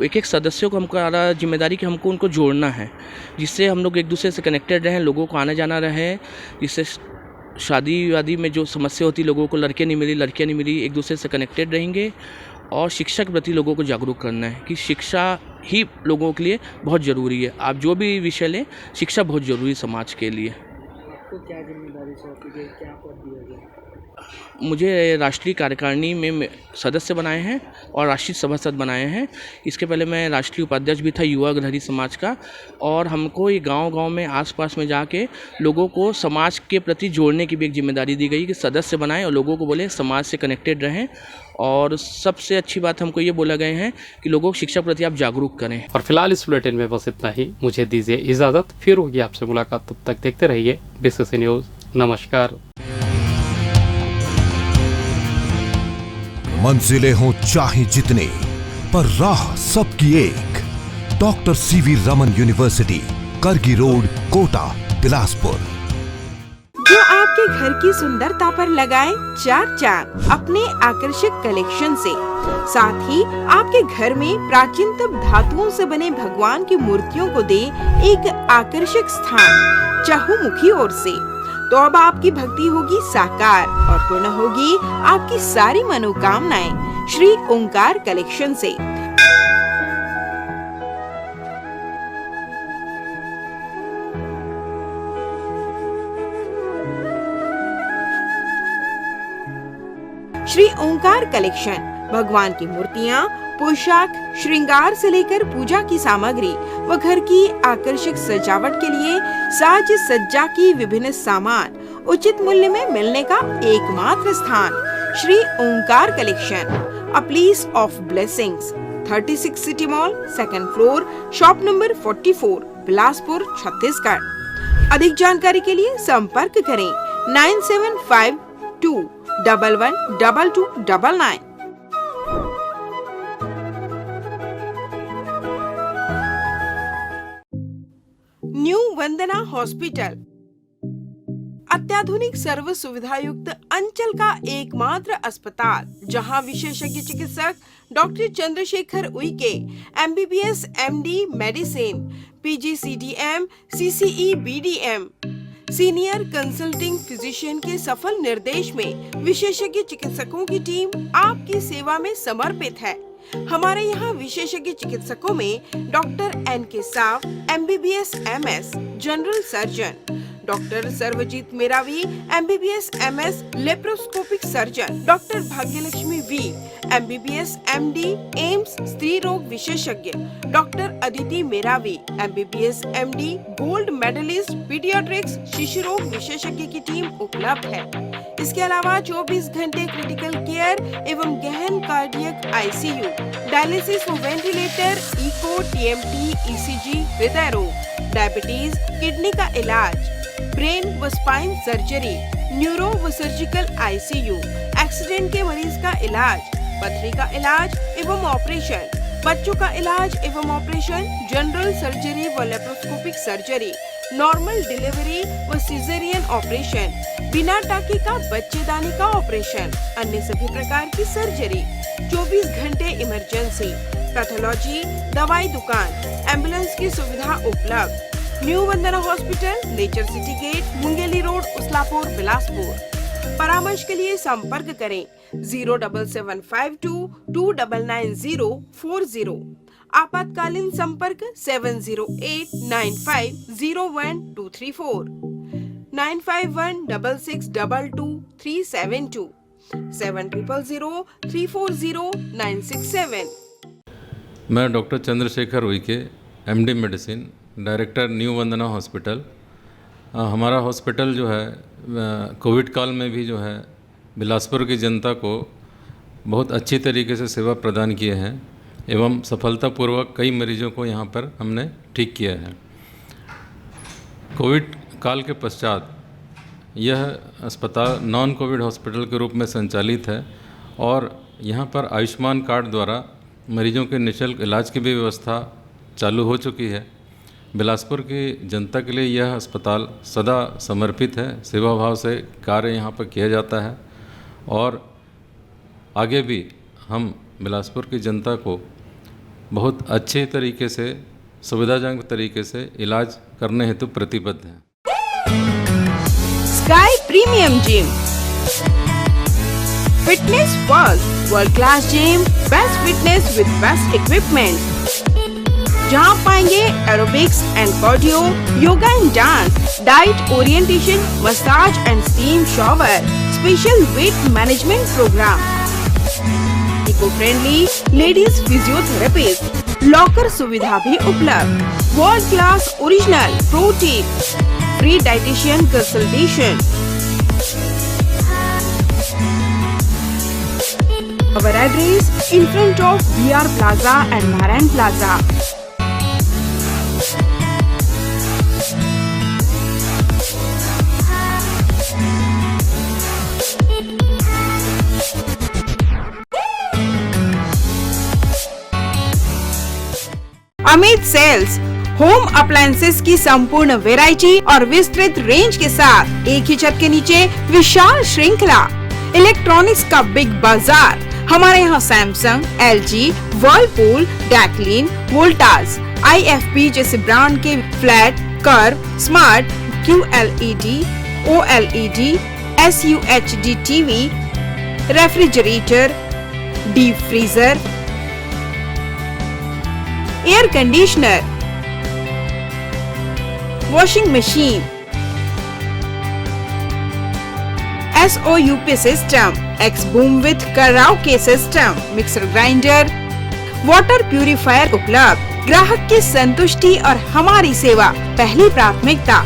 एक सदस्यों को हमको जिम्मेदारी कि हमको उनको जोड़ना है, जिससे हम लोग एक दूसरे से कनेक्टेड रहें, लोगों को आना जाना रहे, जिससे शादी वादी में जो समस्या होती लोगों को, लड़कियाँ नहीं मिली, एक दूसरे से कनेक्टेड रहेंगे और शिक्षा के प्रति लोगों को जागरूक करना है कि शिक्षा ही लोगों के लिए बहुत ज़रूरी है। आप जो भी विषय लें, शिक्षा बहुत ज़रूरी है समाज के लिए। आपको क्या जिम्मेदारी सौंपी गई, क्या पद दिया गया? मुझे राष्ट्रीय कार्यकारिणी में सदस्य बनाए हैं और राष्ट्रीय सभासद बनाए हैं। इसके पहले मैं राष्ट्रीय उपाध्यक्ष भी था युवा अग्रणी समाज का, और हमको ये गांव-गांव में आसपास में जाके लोगों को समाज के प्रति जोड़ने की भी एक जिम्मेदारी दी गई कि सदस्य बनाएं और लोगों को बोले समाज से कनेक्टेड रहें। और सबसे अच्छी बात हमको ये बोला गए हैं कि लोगों को शिक्षा प्रति आप जागरूक करें। और फिलहाल इस बुलेटिन में बस इतना ही। मुझे दीजिए इजाज़त, फिर होगी आपसे मुलाकात। तब तक देखते रहिए BCC न्यूज़। नमस्कार। मंजिलें हों चाहे जितनी, पर राह सबकी एक। डॉक्टर CV रमन यूनिवर्सिटी, करगी रोड, कोटा, बिलासपुर। जो आपके घर की सुंदरता पर लगाए चार चांद अपने आकर्षक कलेक्शन से। साथ ही आपके घर में प्राचीनतम धातुओं से बने भगवान की मूर्तियों को दे एक आकर्षक स्थान चहुमुखी ओर से। तो अब आपकी भक्ति होगी साकार और पूर्ण होगी आपकी सारी मनोकामनाएं श्री ओंकार कलेक्शन से। श्री ओंकार कलेक्शन भगवान की मूर्तियाँ, पोशाक, श्रृंगार से लेकर पूजा की सामग्री व घर की आकर्षक सजावट के लिए साज सज्जा की विभिन्न सामान उचित मूल्य में मिलने का एकमात्र स्थान Shri Omkar collection, a place of blessings, 36 city mall, 2nd floor, shop number 44, Bilaspur, Chhattisgarh. अधिक जानकारी के लिए संपर्क करें 9752 112299। न्यू वंदना हॉस्पिटल अत्याधुनिक सर्व सुविधा युक्त अंचल का एकमात्र अस्पताल, जहां विशेषज्ञ चिकित्सक doctor Chandrashekhar Uikey MBBS MD medicine, PGCDM CCE BDM senior consulting physician के सफल निर्देश में विशेषज्ञ चिकित्सकों की टीम आपकी सेवा में समर्पित है। हमारे यहाँ विशेषज्ञ चिकित्सकों में doctor NK Sao MBBS MS general surgeon, doctor Sarvjeet Meravi MBBS MS laparoscopic surgeon, doctor Bhagyalakshmi V MBBS MD AIIMS स्त्री रोग विशेषज्ञ, doctor Aditi Meravi MBBS MD gold medallist paediatrics शिशु रोग विशेषज्ञ की टीम उपलब्ध है। इसके अलावा 24 घंटे क्रिटिकल केयर एवं गहन कार्डियक ICU, डायलिसिस व वेंटिलेटर, इको, TMT, ECG, हृदय रोग, डायबिटीज, किडनी का इलाज, ब्रेन व स्पाइन सर्जरी, न्यूरो व सर्जिकल ICU, एक्सीडेंट के मरीज का इलाज, पथरी का इलाज एवं ऑपरेशन, बच्चों का इलाज एवं ऑपरेशन, जनरल सर्जरी व लेप्रोस्कोपिक सर्जरी, नॉर्मल डिलीवरी व सिजेरियन ऑपरेशन, बिना टाके का बच्चेदानी का ऑपरेशन, अन्य सभी प्रकार की सर्जरी, 24 घंटे इमरजेंसी, पैथोलॉजी, दवाई दुकान, एम्बुलेंस की सुविधा उपलब्ध। New Vandana hospital, nature city gate, Mungeli road, Uslapur, Bilaspur. परामर्श के लिए संपर्क करें 07752 299040। आपातकालीन संपर्क 7089501234, 9516622372, 7003409667। मैं doctor Chandrashekhar Uike MD medicine, director new Vandana hospital. हमारा हॉस्पिटल जो है कोविड काल में भी जो है बिलासपुर की जनता को बहुत अच्छी तरीके से सेवा प्रदान किए हैं एवं सफलतापूर्वक कई मरीजों को यहाँ पर हमने ठीक किया है। कोविड काल के पश्चात यह अस्पताल नॉन कोविड हॉस्पिटल के रूप में संचालित है और यहाँ पर आयुष्मान कार्ड द्वारा मरीजों के निःशुल्क इलाज की भी व्यवस्था चालू हो चुकी है। बिलासपुर की जनता के लिए यह अस्पताल सदा समर्पित है, सेवा भाव से कार्य यहाँ पर किया जाता है और आगे भी हम बिलासपुर की जनता को बहुत अच्छे तरीके से, सुविधाजनक तरीके से इलाज करने हेतु प्रतिबद्ध हैं। Sky premium gym Fitness First, world class gym, best fitness with best equipment. जहाँ पाएंगे aerobics and cardio, yoga and dance, diet orientation, massage and steam shower, special weight management programme, eco friendly ladies physiotherapist, locker सुविधा भी उपलब्ध, world class original protein, free dietitian consultation. Our address in front of VR Plaza and Narayan Plaza. Amit sales, home appliances की संपूर्ण variety और विस्तृत range के साथ एक ही छत के नीचे विशाल श्रृंखला, इलेक्ट्रॉनिक्स का बिग बाजार। हमारे यहाँ Samsung, LG, Whirlpool, Daikin, Voltas, IFP जैसे ब्रांड के flat, curve, smart, QLED, OLED, SUHD TV, refrigerator, deep freezer, air conditioner, washing machine, SOUP system, X boom with karaoke system, mixer grinder, water purifier उपलब्ध। ग्राहक की संतुष्टि और हमारी सेवा पहली प्राथमिकता।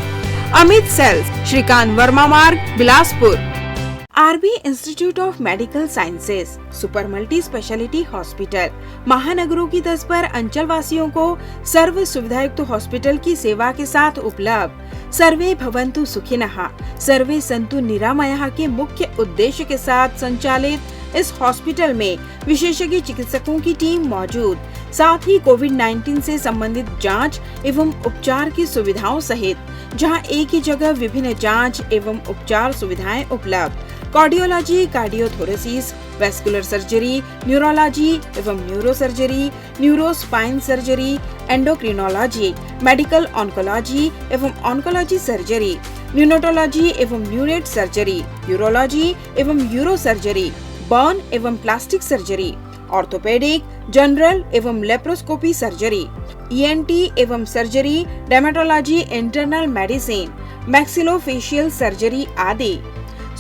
अमित सेल्स, श्रीकांत वर्मा मार्ग, Bilaspur. RB institute of medical sciences, super multi speciality hospital, महानगरों की तर्ज पर अंचल वासियों को सर्व सुविधायुक्त हॉस्पिटल की सेवा के साथ उपलब्ध। सर्वे भवन्तु सुखिनः, सर्वे सन्तु निरामयः के मुख्य उद्देश्य के साथ संचालित इस हॉस्पिटल में विशेषज्ञ चिकित्सकों की टीम मौजूद, साथ ही कोविड-19 से संबंधित जांच एवं उपचार की सुविधाओं सहित जहां एक ही जगह विभिन्न जांच एवं उपचार सुविधाएं उपलब्ध। Cardiology, cardiothoracic, vascular surgery, neurology एवं neurosurgery, neurospine surgery, endocrinology, medical oncology एवं ऑन्कोलॉजी सर्जरी, न्यूनेटोलॉजी एवं न्यूनेट सर्जरी, यूरोलॉजी एवं यूरो सर्जरी, बर्न एवं प्लास्टिक सर्जरी, ऑर्थोपेडिक, जनरल एवं लेप्रोस्कोपी सर्जरी, ENT एवं surgery, dermatology, internal medicine, maxillofacial surgery आदि।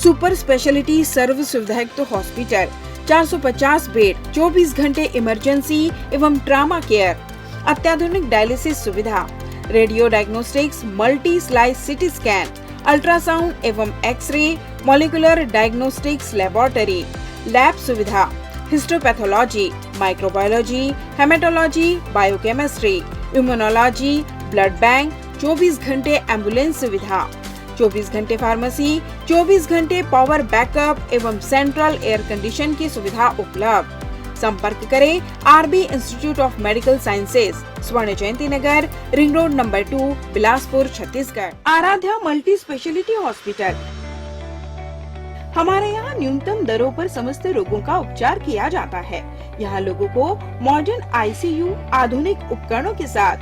Super speciality सर्व सुविधायुक्त हॉस्पिटल, 450 बेड, 24 घंटे इमरजेंसी एवं ट्रामा केयर, अत्याधुनिक डायलिसिस सुविधा, radio diagnostics, multi slice CT scan, ultrasound एवं x ray, molecular diagnostics laboratory, lab सुविधा, histopathology, microbiology, haematology, biochemistry, immunology, blood bank, 24 घंटे एम्बुलेंस सुविधा, 24 घंटे फार्मेसी, 24 घंटे पावर बैकअप एवं सेंट्रल एयर कंडीशन की सुविधा उपलब्ध। संपर्क करें RB institute of medical sciences, Swarna Jayanti Nagar, ring road number 2, Bilaspur, Chhattisgarh. Aaradhya multi speciality hospital, हमारे यहाँ न्यूनतम दरों पर समस्त रोगों का उपचार किया जाता है। यहाँ लोगों को मॉडर्न ICU, आधुनिक उपकरणों के साथ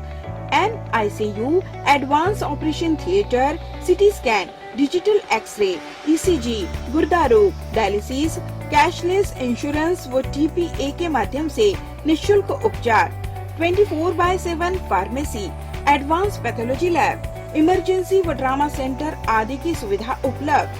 NICU, advance operation theatre, CT scan, digital x ray, ECG, गुर्दा रोग, डायलिसिस, कैशलेस इंश्योरेंस व TPA के माध्यम से निःशुल्क उपचार, 24/7 pharmacy, advance pathology lab, emergency व ट्रामा सेंटर आदि की सुविधा उपलब्ध।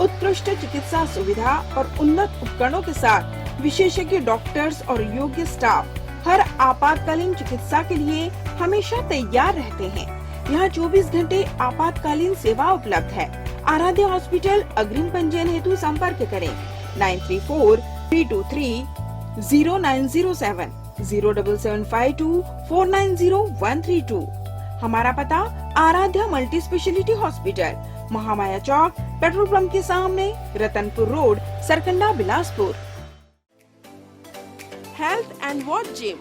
उत्कृष्ट चिकित्सा सुविधा और उन्नत उपकरणों के साथ विशेषज्ञ डॉक्टर्स और योग्य स्टाफ हर आपातकालीन चिकित्सा के लिए हमेशा तैयार रहते हैं। यहाँ 24 घंटे आपातकालीन सेवा उपलब्ध है। आराध्या हॉस्पिटल, अग्रिम पंजीयन हेतु संपर्क करें 9343230907 07752490132। हमारा पता Aaradhya multi speciality hospital, Mahamaya Chowk, petrol pump के सामने, Ratanpur road, Sarkanda, Bilaspur. Health and Watch Gym,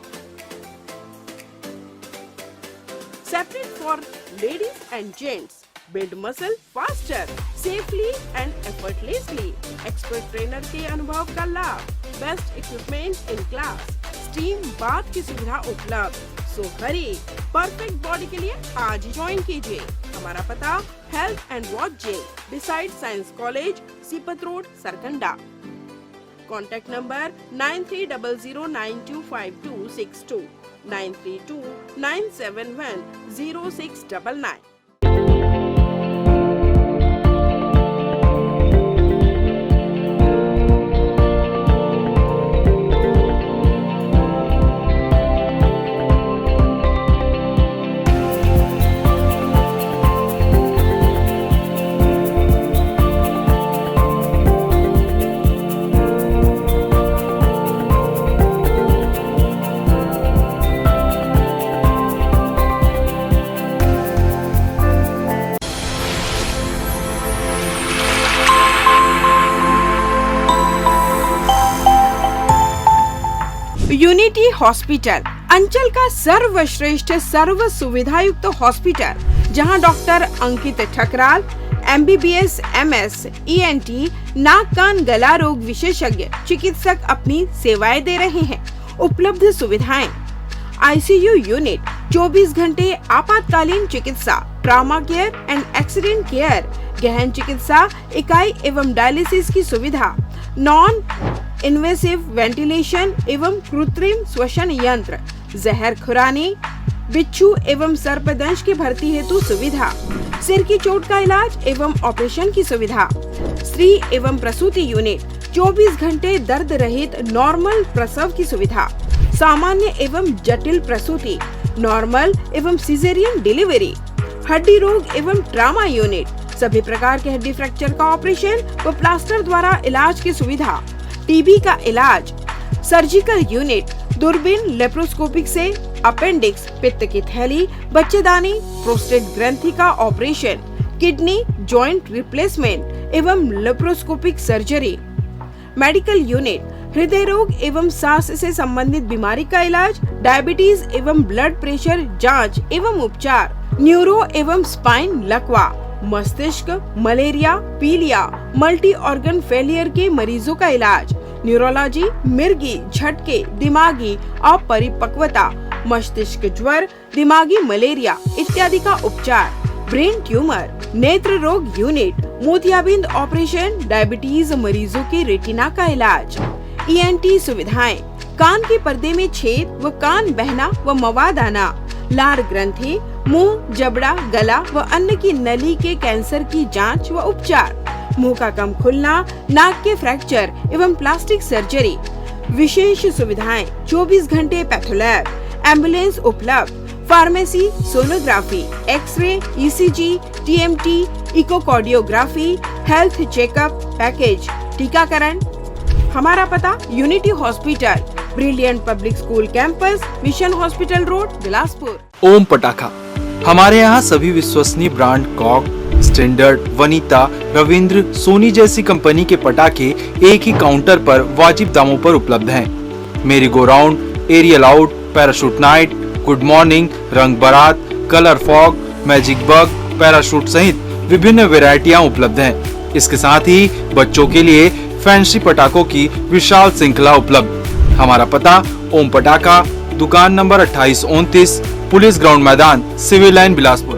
separate for ladies and gents. Build muscle faster, safely and effortlessly. Expert trainer के अनुभव का लाभ, best equipment in class, steam bath की सुविधा उपलब्ध। So hurry, perfect body के लिए आज ही ज्वाइन कीजिए। हमारा पता Health and Watch Gym, beside Science College, Sipat road, Sarkanda. Contact number 9300925262 9329710699। Unity hospital अंचल का सर्वश्रेष्ठ सर्व सुविधायुक्त हॉस्पिटल, जहां डॉक्टर अंकित ठकराल MBBS MS ENT नाक कान गला रोग विशेषज्ञ चिकित्सक अपनी सेवाएं दे रहे हैं। उपलब्ध सुविधाएं: ICU यूनिट, 24 घंटे आपातकालीन चिकित्सा, trauma care and accident care, गहन चिकित्सा इकाई एवं डायलिसिस की सुविधा, नॉन इन्वेसिव वेंटिलेशन एवं कृत्रिम श्वसन यंत्र, जहर खुरानी, बिच्छू एवं सर्पदंश की भर्ती हेतु सुविधा, सिर की चोट का इलाज एवं ऑपरेशन की सुविधा, स्त्री एवं प्रसूति यूनिट, 24 घंटे दर्द रहित नॉर्मल प्रसव की सुविधा, सामान्य एवं जटिल प्रसूति, नॉर्मल एवं सिजेरियन डिलीवरी, हड्डी रोग एवं ट्रॉमा यूनिट, सभी प्रकार के हड्डी फ्रैक्चर का ऑपरेशन व प्लास्टर द्वारा इलाज की सुविधा, टीबी का इलाज, सर्जिकल यूनिट, दूरबीन लेप्रोस्कोपिक से अपेंडिक्स, पित्त की थैली, बच्चेदानी, प्रोस्टेट ग्रंथि का ऑपरेशन, किडनी जॉइंट रिप्लेसमेंट एवं लेप्रोस्कोपिक सर्जरी, मेडिकल यूनिट, हृदय रोग एवं सांस से संबंधित बीमारी का इलाज, डायबिटीज एवं ब्लड प्रेशर जांच एवं उपचार, न्यूरो एवं स्पाइन लकवा, मस्तिष्क, मलेरिया, पीलिया, मल्टी ऑर्गन फेलियर के मरीजों का इलाज, न्यूरोलॉजी, मिर्गी, झटके, दिमागी अपरिपक्वता, मस्तिष्क ज्वर, दिमागी मलेरिया इत्यादि का उपचार, ब्रेन ट्यूमर, नेत्र रोग यूनिट, मोतियाबिंद ऑपरेशन, डायबिटीज मरीजों के रेटिना का इलाज, ENT सुविधाएं, कान के पर्दे में छेद व कान बहना व मवाद आना, लार ग्रंथि, मुंह, जबड़ा, गला व अन्न की नली के कैंसर की जांच व उपचार, मुंह का कम खुलना, नाक के फ्रैक्चर एवं प्लास्टिक सर्जरी, विशेष सुविधाएं, 24 घंटे पैथोलैब, एम्बुलेंस उपलब्ध, pharmacy, sonography, X ray, ECG, TMT, echocardiography, health checkup package, टीकाकरण। हमारा पता unity hospital, brilliant public school campus, mission hospital road, Bilaspur. Om Patakha, हमारे यहाँ सभी विश्वसनीय brand Cock, Standard, Vanita, Ravindra, Sony जैसी कंपनी के पटाखे एक ही काउंटर पर वाजिब दामों पर उपलब्ध हैं। Merry go round, aerial out, parachute night, good morning, रंग बारात, colour fog, magic bug, parachute सहित विभिन्न वैरायटियां उपलब्ध हैं। इसके साथ ही बच्चों के लिए फैंसी पटाखों की विशाल श्रृंखला उपलब्ध। हमारा पता ओम पटाखा, दुकान नंबर 2829, पुलिस ग्राउंड मैदान, सिविल लाइन, बिलासपुर।